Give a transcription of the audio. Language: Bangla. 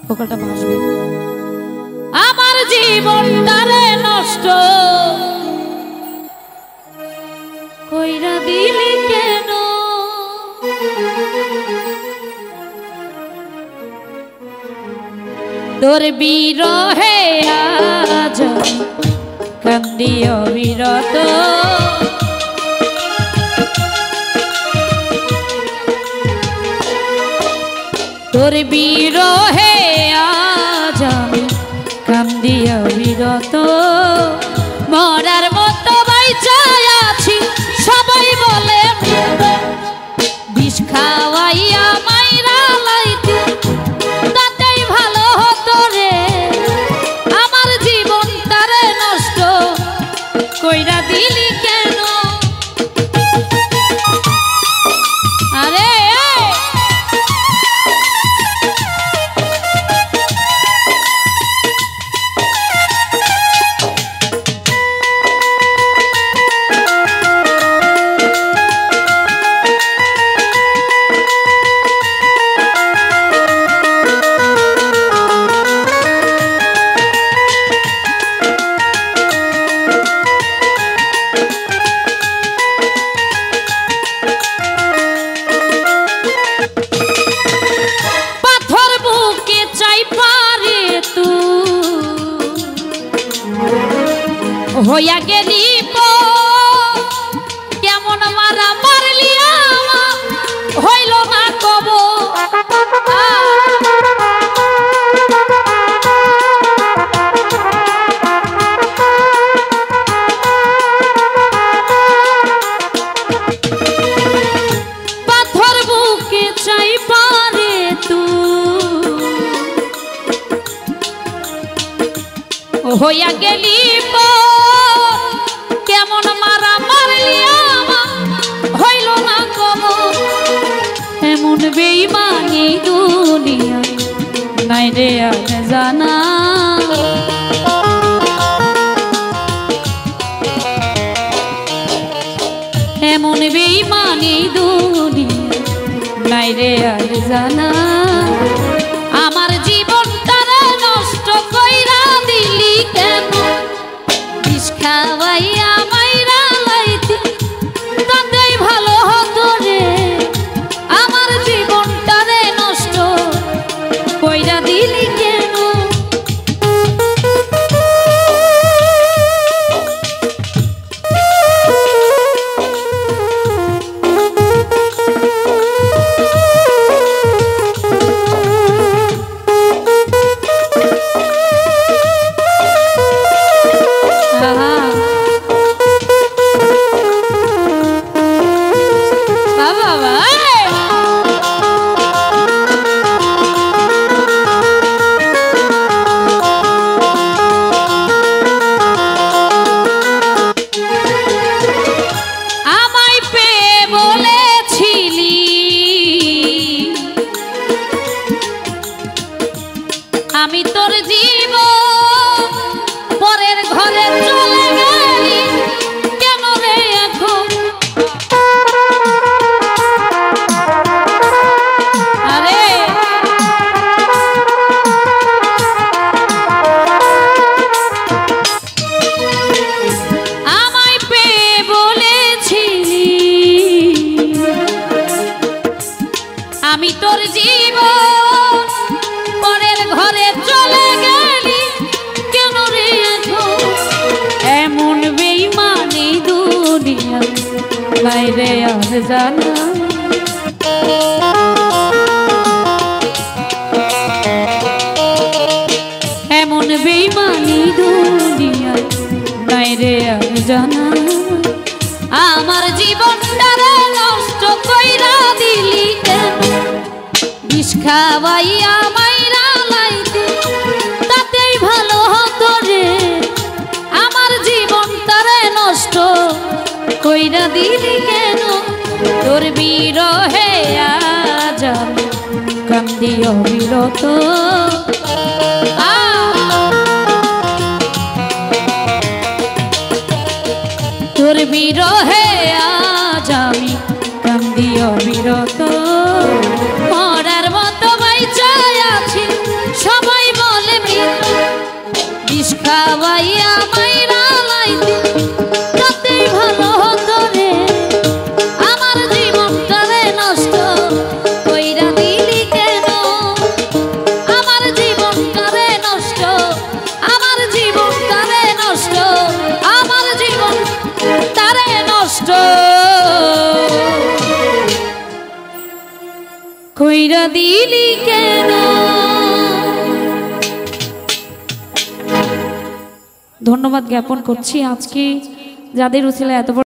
ভোকালটা ভাসবে। আমার জীবনটারে নষ্ট কইরা দিলি কেন, তোর বিরহে আজ কান্দি অবিরত, তোর বিরহে আজ আমি কান্দি অবিরত, মরার মতো বাইচা আছি সবাই বলে বিষ খাওয়াইয়া মাইরা লাইতে তাতেই ভালো হতো রে, আমার জীবন তারে নষ্ট কইরা দিলি কেন। আরে হইয়া গেলি কেমন মারা মারলি হইল না কব, পাথর বুকে চাই পারে তু হইয়া গেলি কেমন মারা মারলি হইল না কব, এমন বেঈমানি দুনিয়া নাই রে আর জানা, এমন বেঈমানি দুনিয়া নাই রে আর জানা, আমার জীবনটারে নষ্ট কইরা দিলি কেন, বিষ খাওয়াইয়া মাইরা লাইতে তাতেই ভালো হতো রে, আমার জীবনটারে নষ্ট কইরা দিলি কেন। আমি তোর জীবন পরের ঘরে চলে গেলি কেন রে এখন, আরে আমায় পেয়ে বলেছিলি আমি তোর জীবন পরের ঘরে চলে গেলি কেন রে এখন, এমন বেঈমানি দুনিয়া নাই রে আর জানা, এমন বেঈমানি দুনিয়া নাই রে আর জানা, আমার জীবনটারে নষ্ট কইরা দিলি কেন, বিষ খাওয়াইয়া মাইরা লাইতে তাতেই ভালো হতো রে, আমার জীবনটারে নষ্ট কইরা দিলি কেন, তোর বিরহে আজ আমি কান্দি অবিরত, তোর বিরহে আজ আমি কান্দি অবিরত, মরার মতো বাইচা আছি সব কইরা দিলি কেন। ধন্যবাদ জ্ঞাপন করছি আজকে যাদের উছিলা এত